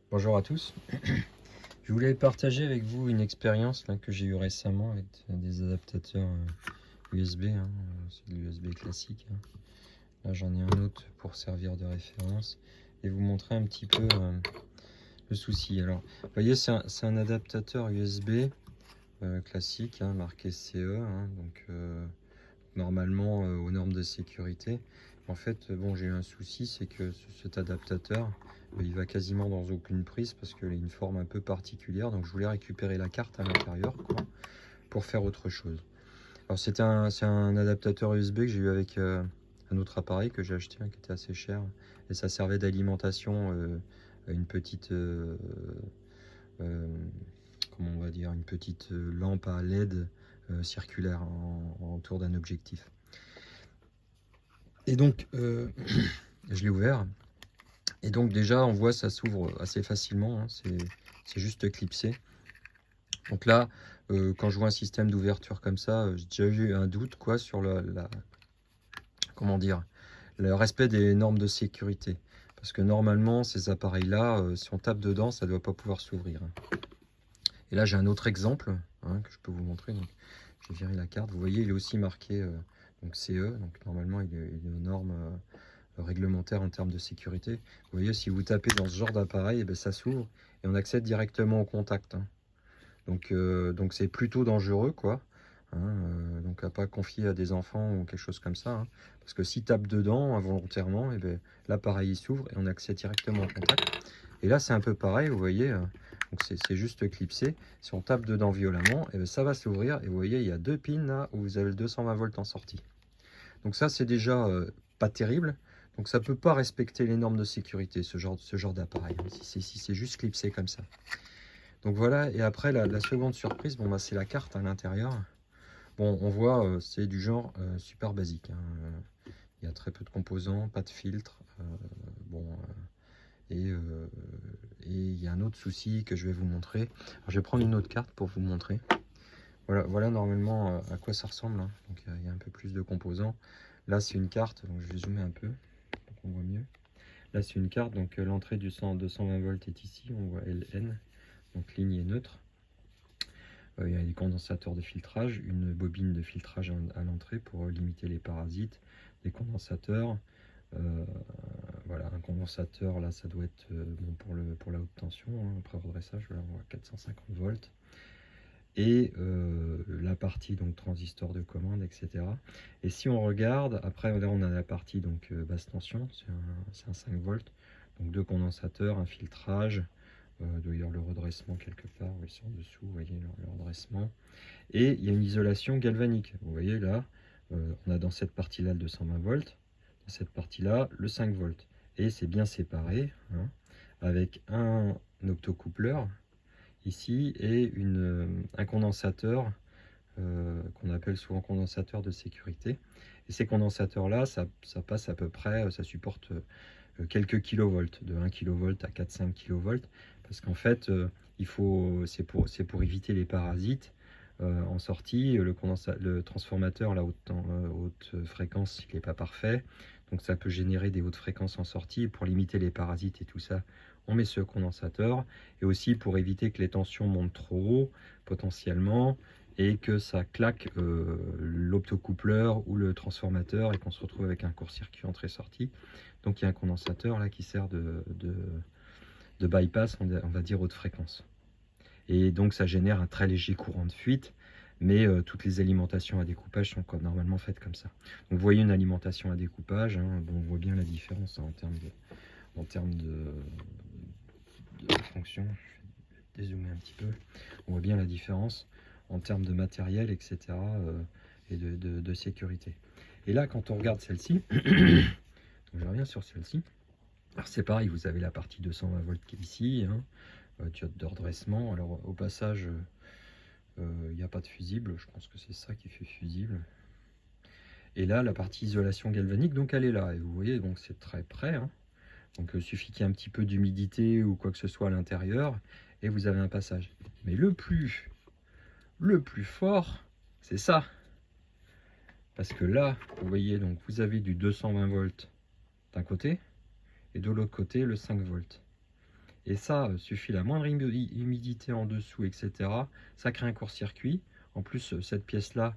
Bonjour à tous. Je voulais partager avec vous une expérience que j'ai eue récemment avec des adaptateurs USB. C'est de l'USB classique. Là, j'en ai un autre pour servir de référence et vous montrer un petit peu le souci. Alors, vous voyez, c'est un adaptateur USB classique, marqué CE, donc normalement aux normes de sécurité. En fait, bon, j'ai eu un souci, c'est que cet adaptateur, il va quasiment dans aucune prise parce qu'il a une forme un peu particulière. Donc je voulais récupérer la carte à l'intérieur pour faire autre chose. Alors c'est un adaptateur USB que j'ai eu avec un autre appareil que j'ai acheté, qui était assez cher. Et ça servait d'alimentation à une petite, comment on va dire, une petite lampe à LED circulaire autour d'un objectif. Et donc, je l'ai ouvert. Et donc déjà, on voit ça s'ouvre assez facilement. C'est juste clipsé. Donc là, quand je vois un système d'ouverture comme ça, j'ai déjà eu un doute sur comment dire, le respect des normes de sécurité. Parce que normalement, ces appareils-là, si on tape dedans, ça ne doit pas pouvoir s'ouvrir. Et là, j'ai un autre exemple que je peux vous montrer. J'ai viré la carte. Vous voyez, il est aussi marqué donc CE. Donc normalement, il est aux normes réglementaires en termes de sécurité. Vous voyez, si vous tapez dans ce genre d'appareil, ça s'ouvre et on accède directement au contact. Donc c'est plutôt dangereux, donc à pas confier à des enfants ou quelque chose comme ça, parce que s'ils tapent dedans involontairement, l'appareil s'ouvre et on accède directement au contact. Et là, c'est un peu pareil, vous voyez. Donc c'est juste clipsé. Si on tape dedans violemment, ça va s'ouvrir. Et vous voyez, il y a deux pins là où vous avez le 220 volts en sortie. Donc ça, c'est déjà pas terrible. Donc ça peut pas respecter les normes de sécurité, ce genre d'appareil, si c'est juste clipsé comme ça. Donc voilà, et après la seconde surprise, c'est la carte à l'intérieur. Bon, on voit, c'est du genre super basique. Il y a très peu de composants, pas de filtre. Et il y a un autre souci que je vais vous montrer. Alors, je vais prendre une autre carte pour vous montrer. Voilà normalement à quoi ça ressemble. Donc il y a un peu plus de composants. Là, c'est une carte, donc je vais zoomer un peu pour qu'on voit mieux. Là, c'est une carte, donc l'entrée du 220 volts est ici, on voit LN, donc ligne est neutre. Il y a des condensateurs de filtrage, une bobine de filtrage à l'entrée pour limiter les parasites, des condensateurs. Voilà, un condensateur, là, ça doit être bon pour la haute tension, après redressage, voilà, on voit 450 volts. Et la partie donc transistor de commande, etc. Et si on regarde, après là on a la partie donc basse tension, c'est un 5 volts, donc deux condensateurs, un filtrage, d'ailleurs le redressement quelque part, ils sont en dessous, vous voyez le redressement. Et il y a une isolation galvanique. Vous voyez là, on a dans cette partie-là le 220 volts, dans cette partie-là le 5 volts. Et c'est bien séparé, avec un optocoupleur ici et un condensateur qu'on appelle souvent condensateur de sécurité. Et ces condensateurs-là, ça passe à peu près, ça supporte quelques kilovolts, de 1 kV à 4-5 kV, parce qu'en fait, c'est pour éviter les parasites. En sortie, le transformateur la haute fréquence, il n'est pas parfait, donc ça peut générer des hautes fréquences en sortie. Pour limiter les parasites et tout ça, on met ce condensateur, et aussi pour éviter que les tensions montent trop haut potentiellement et que ça claque l'optocoupleur ou le transformateur et qu'on se retrouve avec un court-circuit entrée-sortie. Donc il y a un condensateur là qui sert de bypass, on va dire haute fréquence. Et donc ça génère un très léger courant de fuite, mais toutes les alimentations à découpage sont normalement faites comme ça. Donc vous voyez une alimentation à découpage, on voit bien la différence en termes de fonction. Je vais dézoomer un petit peu. On voit bien la différence en termes de matériel, etc. Et de sécurité. Et là, quand on regarde celle-ci, je reviens sur celle-ci. Alors c'est pareil, vous avez la partie 220 volts qui est ici, diode de redressement. Alors au passage, il n'y a pas de fusible, je pense que c'est ça qui fait fusible. Et là, la partie isolation galvanique, donc elle est là. Et vous voyez, donc c'est très près. Donc il suffit qu'il y ait un petit peu d'humidité ou quoi que ce soit à l'intérieur, et vous avez un passage. Mais le plus fort, c'est ça. Parce que là, vous voyez, donc vous avez du 220 volts d'un côté, et de l'autre côté, le 5 volts. Et ça, suffit la moindre humidité en dessous, etc. Ça crée un court-circuit. En plus, cette pièce-là,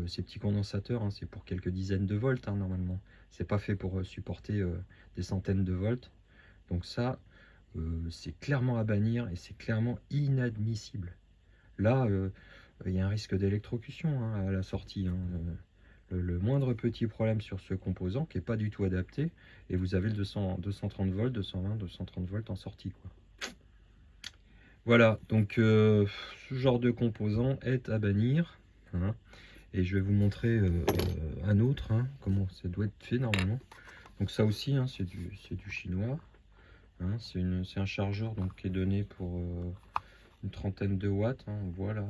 ces petits condensateurs, hein, c'est pour quelques dizaines de volts hein, normalement. C'est pas fait pour supporter des centaines de volts. Donc ça, c'est clairement à bannir et c'est clairement inadmissible. Là, il y a un risque d'électrocution hein, à la sortie. Hein. Le moindre petit problème sur ce composant qui n'est pas du tout adapté, et vous avez le 230 volts, 220, 230 volts en sortie, quoi. Voilà, donc ce genre de composant est à bannir. Hein. Et je vais vous montrer un autre, hein, comment ça doit être fait normalement. Donc ça aussi, hein, c'est du chinois. Hein, c'est un chargeur donc, qui est donné pour une trentaine de watts. Hein, on voit là,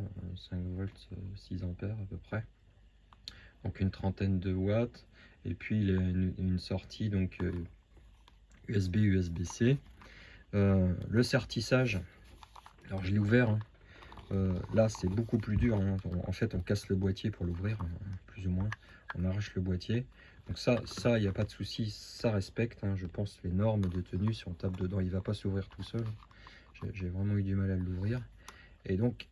5 volts, 6 ampères à peu près. Donc une trentaine de watts. Et puis il y a une sortie donc USB, USB-C. Le sertissage, alors je l'ai ouvert. Hein. Là c'est beaucoup plus dur. Hein. En fait on casse le boîtier pour l'ouvrir, hein, plus ou moins. On arrache le boîtier. Donc ça il n'y a pas de souci, ça respecte, hein, je pense, les normes de tenue. Si on tape dedans, il ne va pas s'ouvrir tout seul. J'ai vraiment eu du mal à l'ouvrir. Et donc,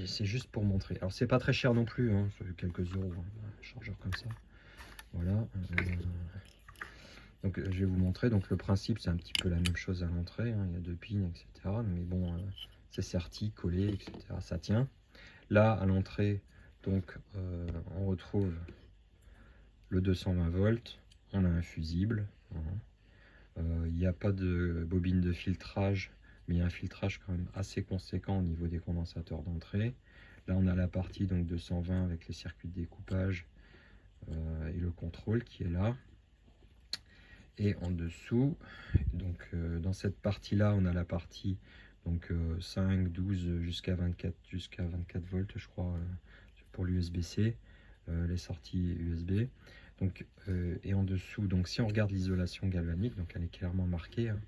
c'est juste pour montrer. Alors, c'est pas très cher non plus, hein, c'est quelques euros, hein, un chargeur comme ça. Voilà. Donc, je vais vous montrer. Donc, le principe, c'est un petit peu la même chose à l'entrée. Hein, il y a 2 pins, etc. Mais bon, c'est serti, collé, etc. Ça tient. Là, à l'entrée, donc, on retrouve le 220 volts. On a un fusible. Il n'y a pas de bobine de filtrage, mais il y a un filtrage quand même assez conséquent au niveau des condensateurs d'entrée. Là, on a la partie donc 220 avec les circuits de découpage et le contrôle qui est là. Et en dessous, donc dans cette partie-là, on a la partie donc 5, 12 jusqu'à 24 volts, je crois, pour l'USB-C, les sorties USB. Donc, et en dessous, donc si on regarde l'isolation galvanique, donc elle est clairement marquée. Hein.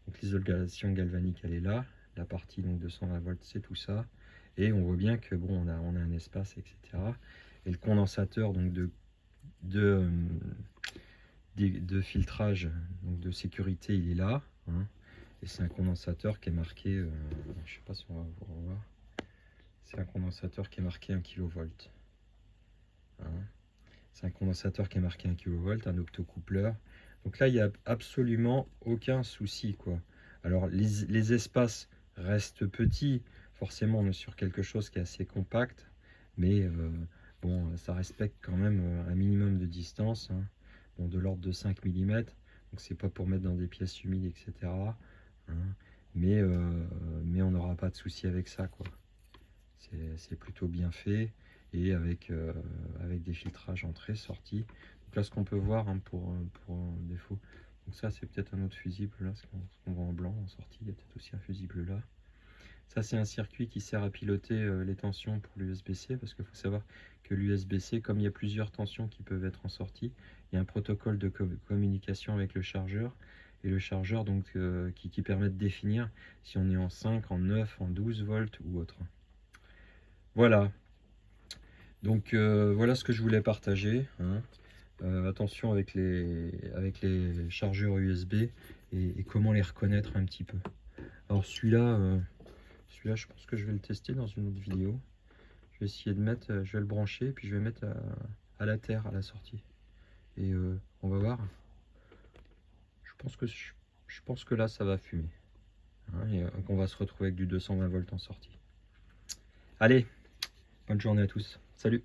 Donc l'isolation galvanique, elle est là. La partie donc 220 volts, c'est tout ça. Et on voit bien que bon, on a un espace, etc. Et le condensateur donc de filtrage, donc de sécurité, il est là. Hein. Et c'est un condensateur qui est marqué, je ne sais pas si on va voir. C'est un condensateur qui est marqué 1 kV. Hein. C'est un condensateur qui est marqué 1 kV, un optocoupleur. Donc là, il n'y a absolument aucun souci, quoi. Alors, les espaces restent petits. Forcément, on est sur quelque chose qui est assez compact. Mais bon, ça respecte quand même un minimum de distance. Hein. Bon, de l'ordre de 5 mm. Donc, c'est pas pour mettre dans des pièces humides, etc. Hein. Mais on n'aura pas de souci avec ça, quoi. C'est plutôt bien fait. Et avec des filtrages entrée-sortie. Donc là, ce qu'on peut voir hein, pour défaut. Donc ça, c'est peut-être un autre fusible, là, ce qu'on voit en blanc en sortie. Il y a peut-être aussi un fusible là. Ça, c'est un circuit qui sert à piloter les tensions pour l'USB-C, parce qu'il faut savoir que l'USB-C, comme il y a plusieurs tensions qui peuvent être en sortie, il y a un protocole de communication avec le chargeur, et le chargeur donc, qui permet de définir si on est en 5, en 9, en 12 volts ou autre. Voilà. Donc voilà ce que je voulais partager. Hein. Attention avec les chargeurs USB et comment les reconnaître un petit peu. Alors celui-là, je pense que je vais le tester dans une autre vidéo. Je vais essayer de mettre, je vais le brancher, puis je vais mettre à la terre à la sortie. Et on va voir. Je pense que là ça va fumer. Hein, et qu'on va se retrouver avec du 220 volts en sortie. Allez, bonne journée à tous. Salut!